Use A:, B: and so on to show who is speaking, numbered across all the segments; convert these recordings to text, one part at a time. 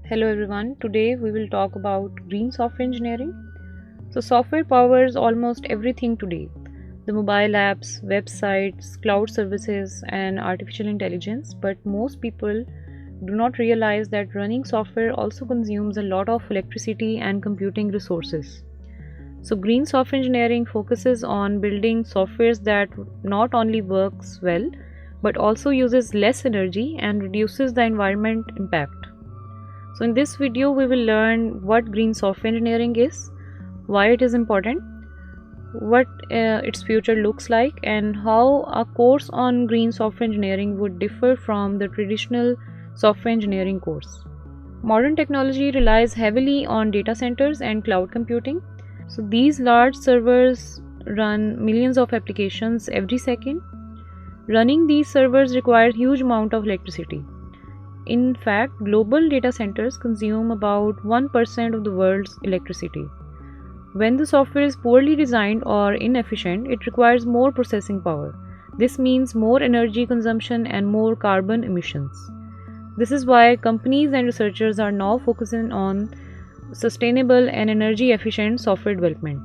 A: Hello everyone, today we will talk about green software engineering. So software powers almost everything today. The mobile apps, websites, cloud services and artificial intelligence, but most people do not realize that running software also consumes a lot of electricity and computing resources. So green software engineering focuses on building softwares that not only works well but also uses less energy and reduces the environment impact. So in this video we will learn what green software engineering is, why it is important, what its future looks like, and how a course on green software engineering would differ from the traditional software engineering course. Modern technology relies heavily on data centers and cloud computing. So these large servers run millions of applications every second. Running these servers requires huge amount of electricity. In fact, global data centers consume about 1% of the world's electricity. When the software is poorly designed or inefficient, it requires more processing power. This means more energy consumption and more carbon emissions. This is why companies and researchers are now focusing on sustainable and energy efficient software development.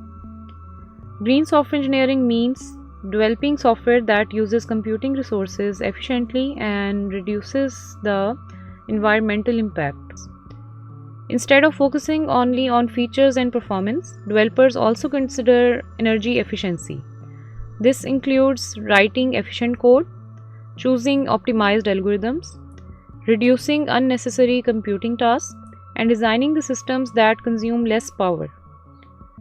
A: Green software engineering means developing software that uses computing resources efficiently and reduces the environmental impacts. Instead of focusing only on features and performance, developers also consider energy efficiency. This includes writing efficient code, choosing optimized algorithms, reducing unnecessary computing tasks, and designing the systems that consume less power.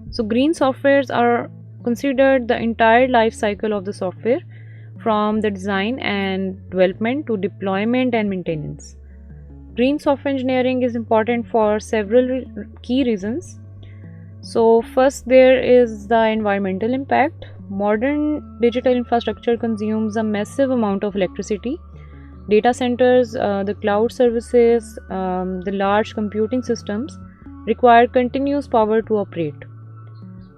A: So green softwares are considered the entire life cycle of the software, from the design and development to deployment and maintenance. Green software engineering is important for several key reasons. So first, there is the environmental impact. Modern digital infrastructure consumes a massive amount of electricity. Data centers, the cloud services, the large computing systems require continuous power to operate.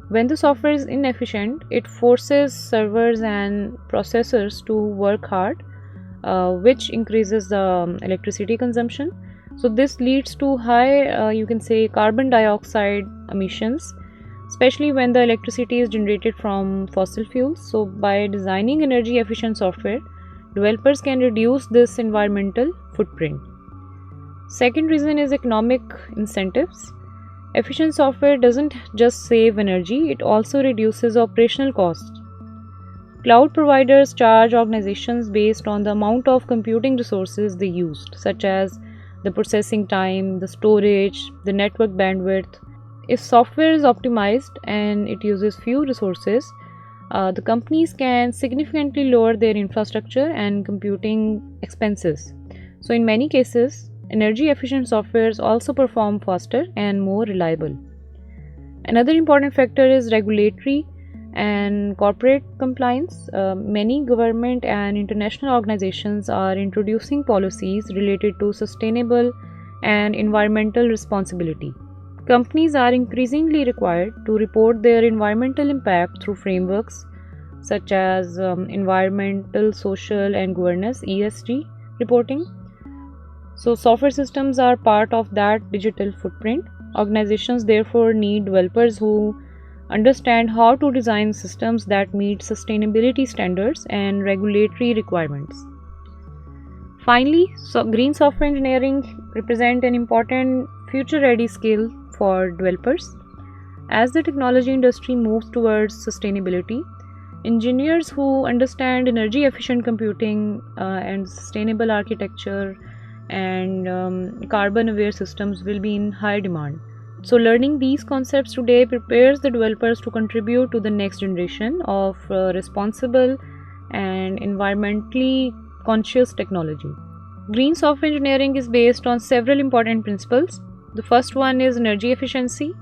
A: When the software is inefficient, it forces servers and processors to work hard, which increases the electricity consumption. So this leads to high carbon dioxide emissions, especially when the electricity is generated from fossil fuels. So by designing energy efficient software, developers can reduce this environmental footprint. Second reason is economic incentives. Efficient software doesn't just save energy, it also reduces operational costs. Cloud providers charge organizations based on the amount of computing resources they used, such as the processing time, the storage, the network bandwidth. If software is optimized and it uses few resources, the companies can significantly lower their infrastructure and computing expenses. So in many cases, energy efficient softwares also perform faster and more reliable. Another important factor is regulatory and corporate compliance. Many government and international organizations are introducing policies related to sustainable and environmental responsibility. Companies are increasingly required to report their environmental impact through frameworks such as environmental, social, and governance (ESG) reporting. So software systems are part of that digital footprint. Organizations therefore need developers who understand how to design systems that meet sustainability standards and regulatory requirements. Finally, green software engineering represents an important future-ready skill for developers. As the technology industry moves towards sustainability, engineers who understand energy efficient computing and sustainable architecture and carbon aware systems will be in high demand. So learning these concepts today prepares the developers to contribute to the next generation of responsible and environmentally conscious technology. Green software engineering is based on several important principles. The first one is energy efficiency,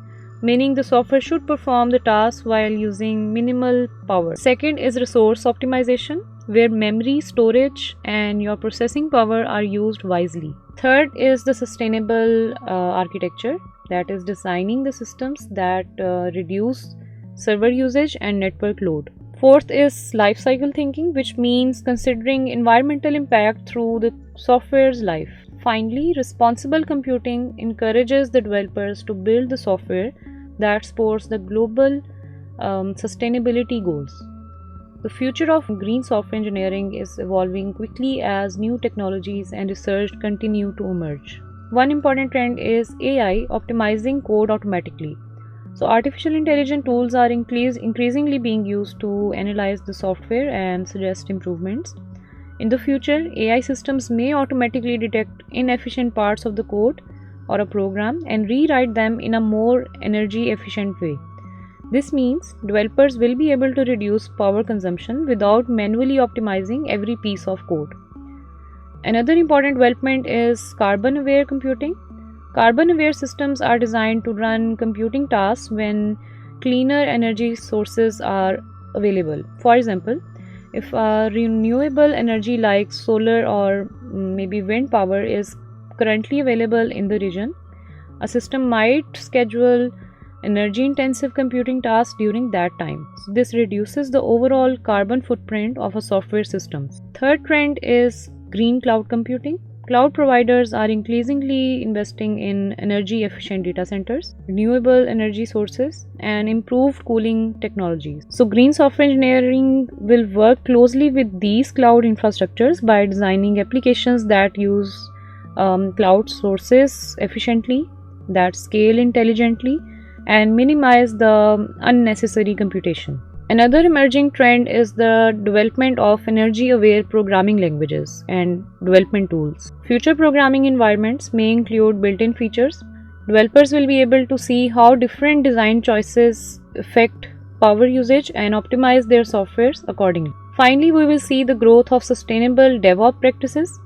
A: meaning the software should perform the task while using minimal power. Second is resource optimization, where memory, storage, and your processing power are used wisely. Third is the sustainable architecture, that is designing the systems that reduce server usage and network load. Fourth is life cycle thinking, which means considering environmental impact through the software's life. Finally, responsible computing encourages the developers to build the software that supports the global sustainability goals. The future of green software engineering is evolving quickly as new technologies and research continue to emerge. One important trend is AI optimizing code automatically. So, artificial intelligence tools are increasingly being used to analyze the software and suggest improvements. In the future, AI systems may automatically detect inefficient parts of the code or a program and rewrite them in a more energy efficient way. This means developers will be able to reduce power consumption without manually optimizing every piece of code. Another important development is carbon aware computing. Carbon aware systems are designed to run computing tasks when cleaner energy sources are available. For example, if renewable energy like solar or maybe wind power is currently available in the region, a system might schedule energy intensive computing tasks during that time. So this reduces the overall carbon footprint of a software system. Third trend is green cloud computing. Cloud providers are increasingly investing in energy efficient data centers, renewable energy sources, and improved cooling technologies. So, green software engineering will work closely with these cloud infrastructures by designing applications that use cloud sources efficiently, that scale intelligently, and minimize the unnecessary computation. Another emerging trend is the development of energy-aware programming languages and development tools. Future programming environments may include built-in features. Developers will be able to see how different design choices affect power usage and optimize their softwares accordingly. Finally, we will see the growth of sustainable DevOps practices.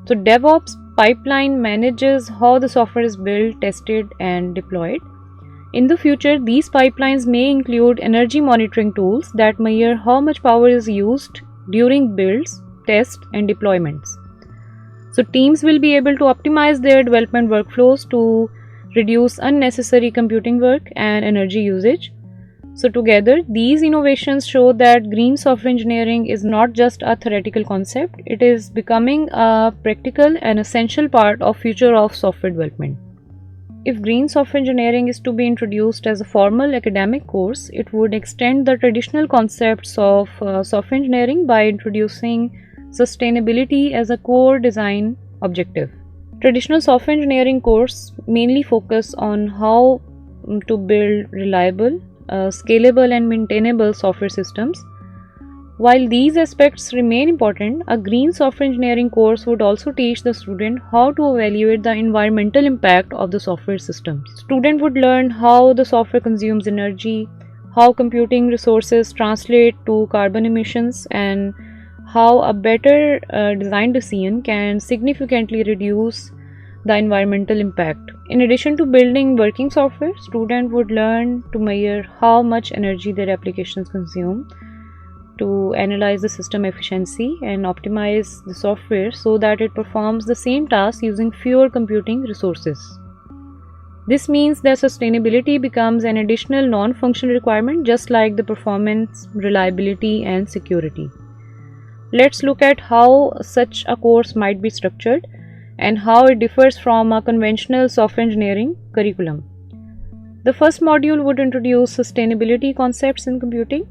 A: So, DevOps pipeline manages how the software is built, tested, and deployed. In the future, these pipelines may include energy monitoring tools that measure how much power is used during builds, tests, and deployments. So, teams will be able to optimize their development workflows to reduce unnecessary computing work and energy usage. So, together, these innovations show that green software engineering is not just a theoretical concept, it is becoming a practical and essential part of future of software development. If green software engineering is to be introduced as a formal academic course, it would extend the traditional concepts of software engineering by introducing sustainability as a core design objective. Traditional software engineering courses mainly focus on how to build reliable, scalable, and maintainable software systems. While these aspects remain important, a green software engineering course would also teach the student how to evaluate the environmental impact of the software systems. Student would learn how the software consumes energy, how computing resources translate to carbon emissions, and how a better design decision can significantly reduce the environmental impact. In addition to building working software, student would learn to measure how much energy their applications consume, to analyze the system efficiency and optimize the software so that it performs the same task using fewer computing resources. This means that sustainability becomes an additional non-functional requirement, just like the performance, reliability, and security. Let's look at how such a course might be structured and how it differs from a conventional software engineering curriculum. The first module would introduce sustainability concepts in computing.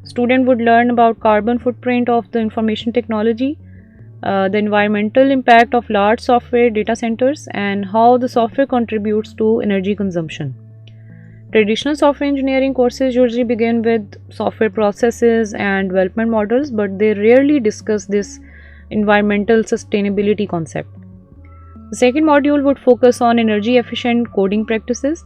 A: Student would learn about carbon footprint of the information technology, the environmental impact of large software data centers, and how the software contributes to energy consumption. Traditional software engineering courses usually begin with software processes and development models, but they rarely discuss this environmental sustainability concept. The second module would focus on energy efficient coding practices.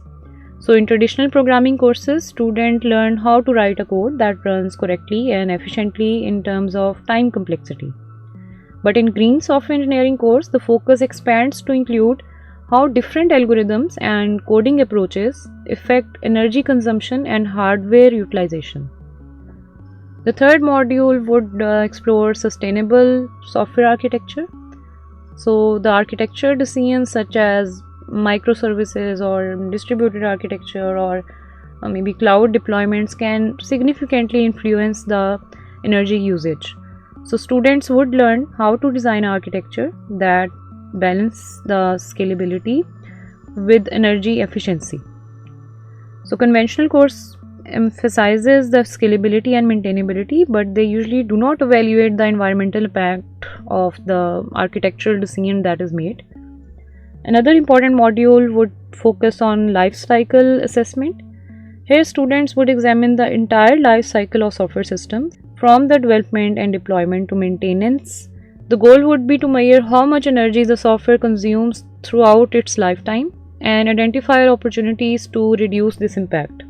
A: So, in traditional programming courses, students learn how to write a code that runs correctly and efficiently in terms of time complexity. But in green software engineering course, the focus expands to include how different algorithms and coding approaches affect energy consumption and hardware utilization. The third module would explore sustainable software architecture. So, the architecture decisions such as microservices or distributed architecture or maybe cloud deployments can significantly influence the energy usage. So students would learn how to design architecture that balance the scalability with energy efficiency. So conventional course emphasizes the scalability and maintainability, but they usually do not evaluate the environmental impact of the architectural decision that is made. Another important module would focus on life cycle assessment. Here students would examine the entire life cycle of software systems from the development and deployment to maintenance. The goal would be to measure how much energy the software consumes throughout its lifetime and identify opportunities to reduce this impact.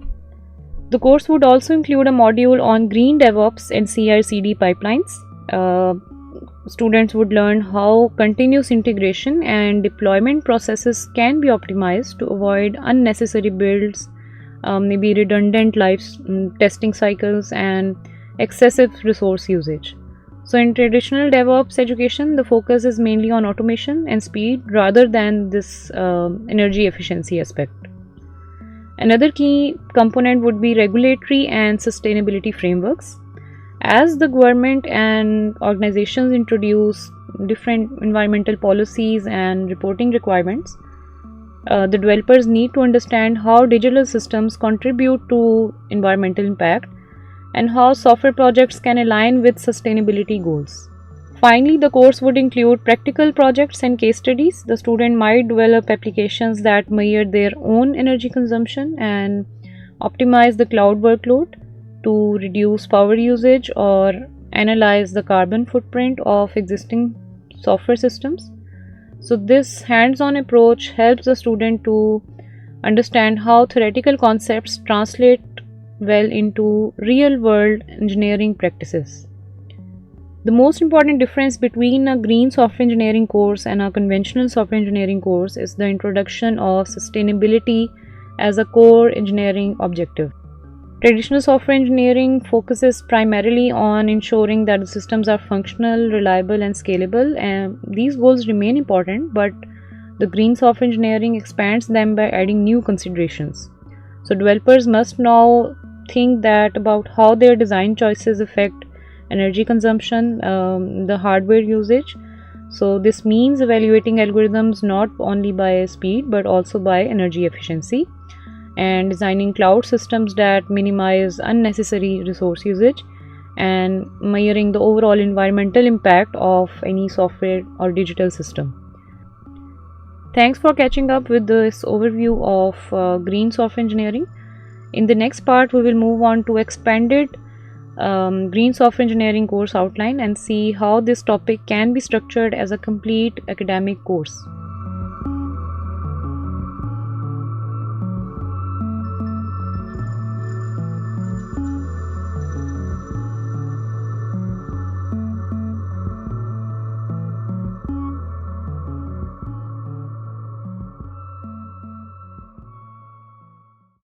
A: The course would also include a module on green DevOps and CI/CD pipelines. Students would learn how continuous integration and deployment processes can be optimized to avoid unnecessary builds, maybe redundant testing cycles, and excessive resource usage. So in traditional DevOps education, the focus is mainly on automation and speed rather than this energy efficiency aspect. Another key component would be regulatory and sustainability frameworks. As the government and organizations introduce different environmental policies and reporting requirements, the developers need to understand how digital systems contribute to environmental impact and how software projects can align with sustainability goals. Finally, the course would include practical projects and case studies. The student might develop applications that measure their own energy consumption and optimize the cloud workload to reduce power usage or analyze the carbon footprint of existing software systems. So this hands-on approach helps the student to understand how theoretical concepts translate well into real-world engineering practices. The most important difference between a green software engineering course and a conventional software engineering course is the introduction of sustainability as a core engineering objective. Traditional software engineering focuses primarily on ensuring that the systems are functional, reliable, and scalable, and these goals remain important, but the green software engineering expands them by adding new considerations. So developers must now think that about how their design choices affect energy consumption, the hardware usage. So this means evaluating algorithms not only by speed but also by energy efficiency, and designing cloud systems that minimize unnecessary resource usage, and measuring the overall environmental impact of any software or digital system. Thanks for catching up with this overview of green software engineering. In the next part, we will move on to expanded green software engineering course outline and see how this topic can be structured as a complete academic course.